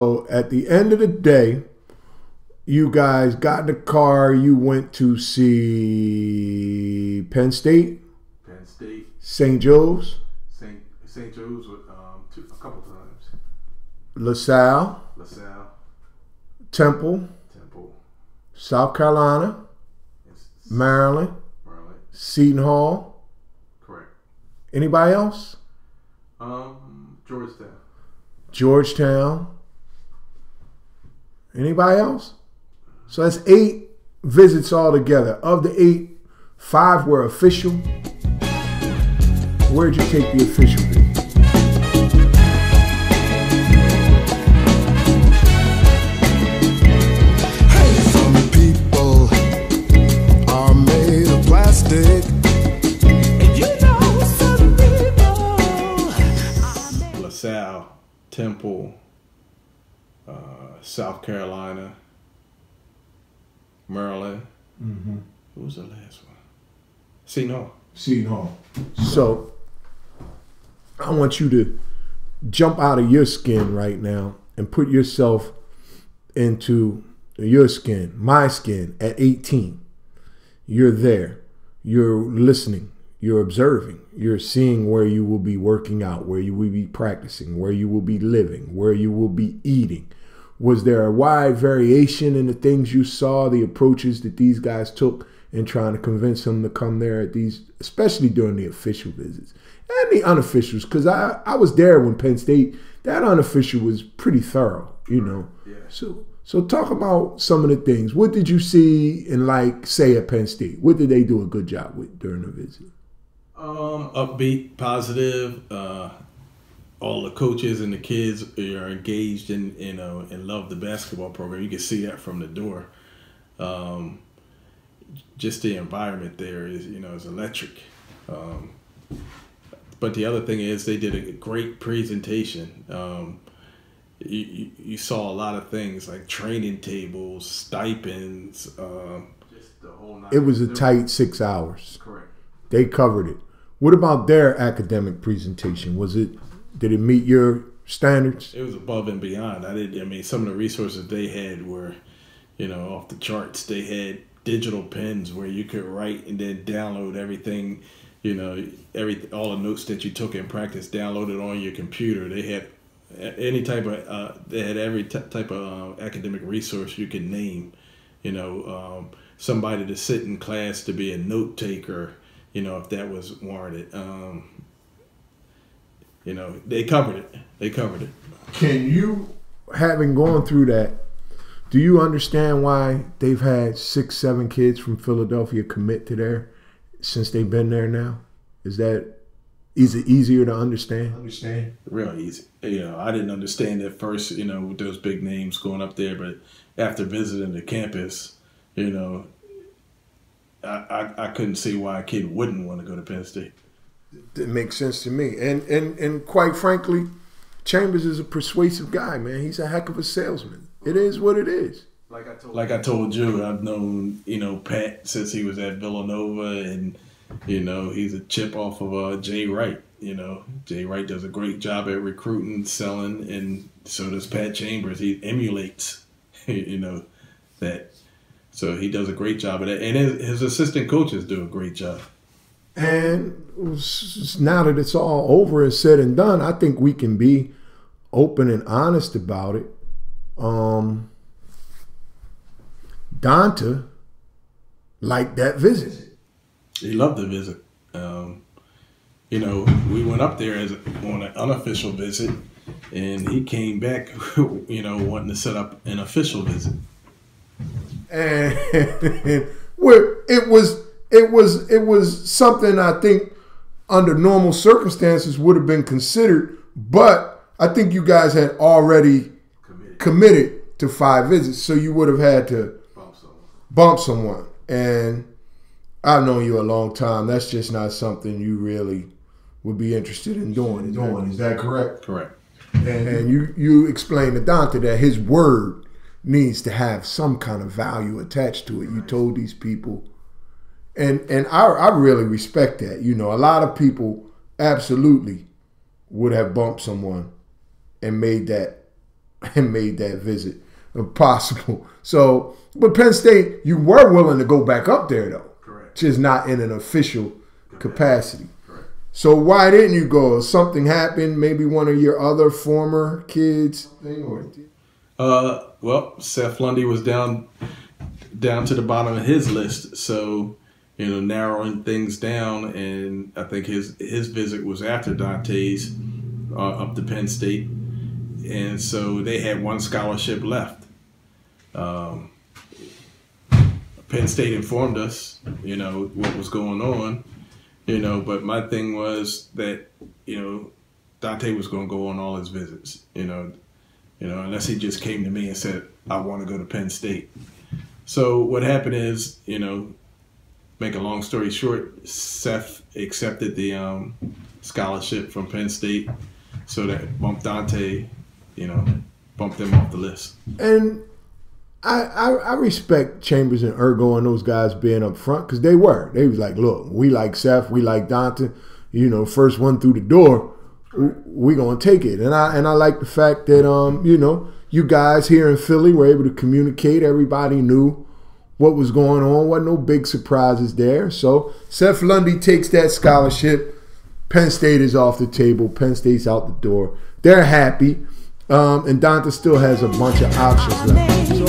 So at the end of the day, you guys got in the car. You went to see Penn State, St. Joe's, St. Joe's a couple times. LaSalle, Temple, South Carolina, Maryland, Seton Hall. Correct. Anybody else? Georgetown. Anybody else? So that's 8 visits altogether. Of the 8, 5 were official. Where'd you take the official visit? Hey, some people are made of plastic. And you know some people. LaSalle, Temple, South Carolina, Maryland. Who was the last one? Seton Hall. So I want you to jump out of your skin right now and put yourself into your skin, my skin at 18. You're there. You're listening. You're observing. You're seeing where you will be working out, where you will be practicing, where you will be living, where you will be eating. Was there a wide variation in the things you saw, the approaches that these guys took in trying to convince them to come there at these, especially during the official visits and the unofficials? Because I was there when Penn State, that unofficial was pretty thorough, you know. Yeah. So talk about some of the things. What did you see in, like, say, at Penn State? What did they do a good job with during the visit? Upbeat, positive. All the coaches and the kids are engaged in, and love the basketball program. You can see that from the door. Just the environment there is electric. But the other thing is they did a great presentation. You saw a lot of things like training tables, stipends. Just the whole night. It was a tight 6 hours. Correct. They covered it. What about their academic presentation? Did it meet your standards? It was above and beyond. Some of the resources they had were, off the charts. They had digital pens where you could write and then download everything, all the notes that you took in practice downloaded on your computer. They had every type of academic resource you could name. Somebody to sit in class to be a note taker, if that was warranted. They covered it. Can you, having gone through that, do you understand why they've had 6, 7 kids from Philadelphia commit to there since they've been there now? Is it easier to understand? Real easy. I didn't understand at first, with those big names going up there, but after visiting the campus, I couldn't see why a kid wouldn't want to go to Penn State. It makes sense to me. And quite frankly, Chambers is a persuasive guy, man. He's a heck of a salesman. It is what it is. Like I told you, I've known, Pat since he was at Villanova, and, he's a chip off of Jay Wright. Jay Wright does a great job at recruiting, selling, and so does Pat Chambers. He emulates, that. So he does a great job of that. And his assistant coaches do a great job. And now that it's all over and said and done, I think we can be open and honest about it. Donta liked that visit. He loved the visit. We went up there on an unofficial visit, and he came back, wanting to set up an official visit. And where it was something I think under normal circumstances would have been considered, but I think you guys had already committed to 5 visits, so you would have had to bump someone. And I've known you a long time. That's just not something you really would be interested in doing. Is that correct? Correct. And you explained to Donta that his word needs to have some kind of value attached to it. You told these people. And I really respect that. A lot of people absolutely would have bumped someone and made that and made that visit possible. So, but Penn State, you were willing to go back up there though. Correct. Just not in an official capacity. Correct. So why didn't you go? Something happened? Maybe one of your other former kids? Well, Seth Lundy was down to the bottom of his list, so narrowing things down, and I think his visit was after Dante's up to Penn State, and so they had one scholarship left. Penn State informed us, what was going on, but my thing was that, Dante was going to go on all his visits, unless he just came to me and said, I want to go to Penn State. So what happened is, make a long story short, Seth accepted the scholarship from Penn State, so that bumped Dante, bumped him off the list. And I respect Chambers and Ergo and those guys being up front, because they was like, look, we like Seth, we like Dante, first one through the door, we gonna take it. And I like the fact that you guys here in Philly were able to communicate. Everybody knew what was going on. Wasn't no big surprises there. So Seth Lundy takes that scholarship. Penn State is off the table. Penn State's out the door. They're happy. And Dante still has a bunch of options left. So